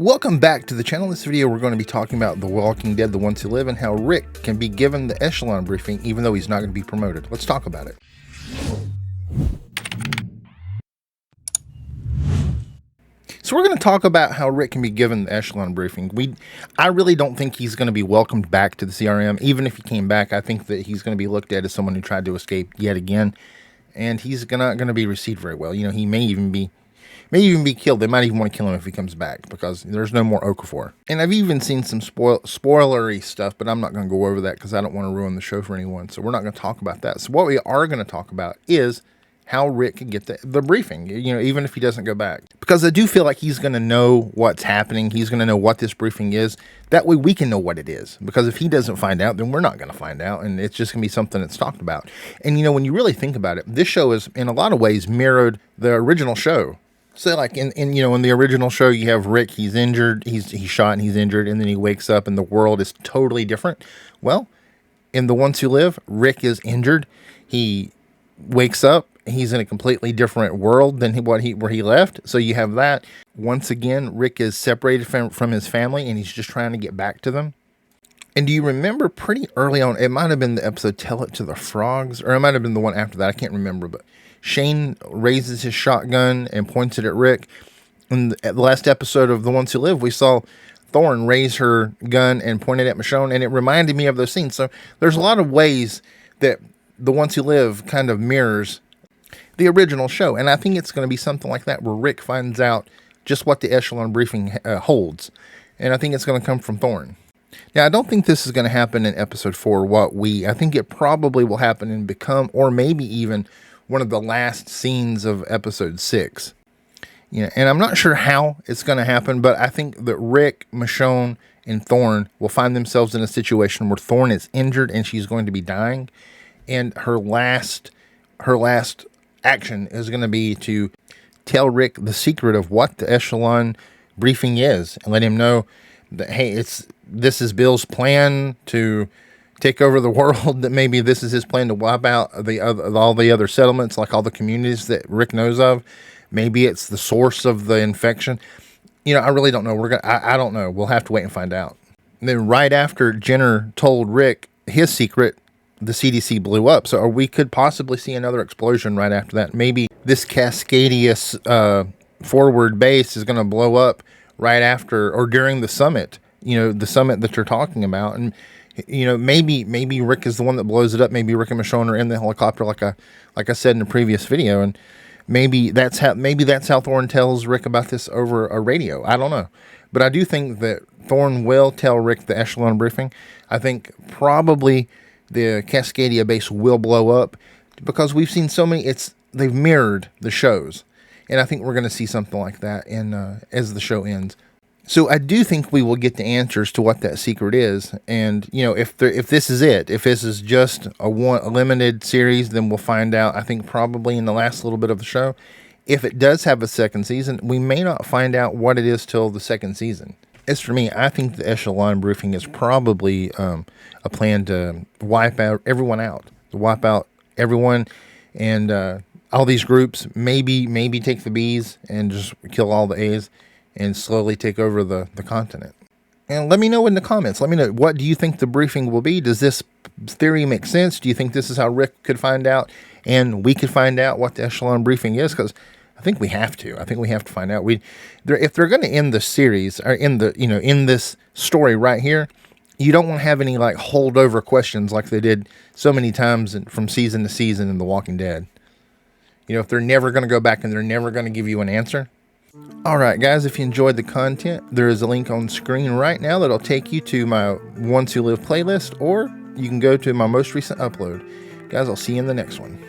Welcome back to the channel. In this video, we're going to be talking about The Walking Dead, The Ones Who Live, and how Rick can be given the Echelon Briefing even though he's not going to be promoted. Let's talk about it. So we're going to talk about how Rick can be given the Echelon Briefing. I really don't think he's going to be welcomed back to the CRM. Even if he came back, I think that he's going to be looked at as someone who tried to escape yet again. And he's not going to be received very well. You know, he may even be killed. They might even want to kill him if he comes back because there's no more Okafor. And I've even seen some spoilery stuff, but I'm not going to go over that because I don't want to ruin the show for anyone. So we're not going to talk about that. So what we are going to talk about is how Rick can get the briefing, you know, even if he doesn't go back. Because I do feel like he's going to know what's happening. He's going to know what this briefing is. That way we can know what it is. Because if he doesn't find out, then we're not going to find out. And it's just going to be something that's talked about. And, you know, when you really think about it, this show is, in a lot of ways, mirrored the original show. So, like, in the original show, you have Rick, he's injured, he's shot and he's injured, and then he wakes up and the world is totally different. Well, in The Ones Who Live, Rick is injured. He wakes up, he's in a completely different world than where he left. So you have that. Once again, Rick is separated from his family, and he's just trying to get back to them. And do you remember pretty early on, it might have been the episode Tell It to the Frogs, or it might have been the one after that, I can't remember, but Shane raises his shotgun and points it at Rick. And at the last episode of The Ones Who Live, we saw Thorne raise her gun and point it at Michonne, and it reminded me of those scenes. So there's a lot of ways that The Ones Who Live kind of mirrors the original show. And I think it's going to be something like that, where Rick finds out just what the Echelon Briefing holds. And I think it's going to come from Thorne. Now, I don't think this is going to happen in episode 4, I think it probably will happen and become, or maybe even one of the last scenes of episode 6. You know, and I'm not sure how it's going to happen, but I think that Rick, Michonne, and Thorne will find themselves in a situation where Thorne is injured and she's going to be dying. And her last action is going to be to tell Rick the secret of what the Echelon Briefing is and let him know that, hey, this is Bill's plan to take over the world, that maybe this is his plan to wipe out all the other settlements, like all the communities that Rick knows of. Maybe it's the source of the infection. You know, I really don't know. I don't know. We'll have to wait and find out. And then right after Jenner told Rick his secret, the CDC blew up. So we could possibly see another explosion right after that. Maybe this Cascadia forward base is going to blow up right after or during the summit. You know, the summit that you're talking about. And you know, maybe Rick is the one that blows it up. Maybe Rick and Michonne are in the helicopter, like I said in the previous video, and maybe that's how Thorne tells Rick about this over a radio. I don't know, but I do think that Thorne will tell Rick the Echelon Briefing. I think probably the Cascadia base will blow up because we've seen so many. They've mirrored the shows, and I think we're going to see something like that as the show ends. So I do think we will get the answers to what that secret is. And, you know, if this is it, if this is just a limited series, then we'll find out, I think, probably in the last little bit of the show. If it does have a second season, we may not find out what it is till the second season. As for me, I think the Echelon Briefing is probably a plan to wipe everyone out. To wipe out everyone and all these groups, maybe take the Bs and just kill all the As. And slowly take over the continent. And let me know in the comments. Let me know, what do you think the briefing will be? Does this theory make sense? Do you think this is how Rick could find out and we could find out what the Echelon Briefing is? Because I think we have to. I think we have to find out. If they're going to end the series or in this story right here, you don't want to have any like holdover questions like they did so many times from season to season in The Walking Dead. You know, if they're never going to go back and they're never going to give you an answer. Alright guys, if you enjoyed the content, there is a link on screen right now that'll take you to my Ones Who Live playlist, or you can go to my most recent upload. Guys, I'll see you in the next one.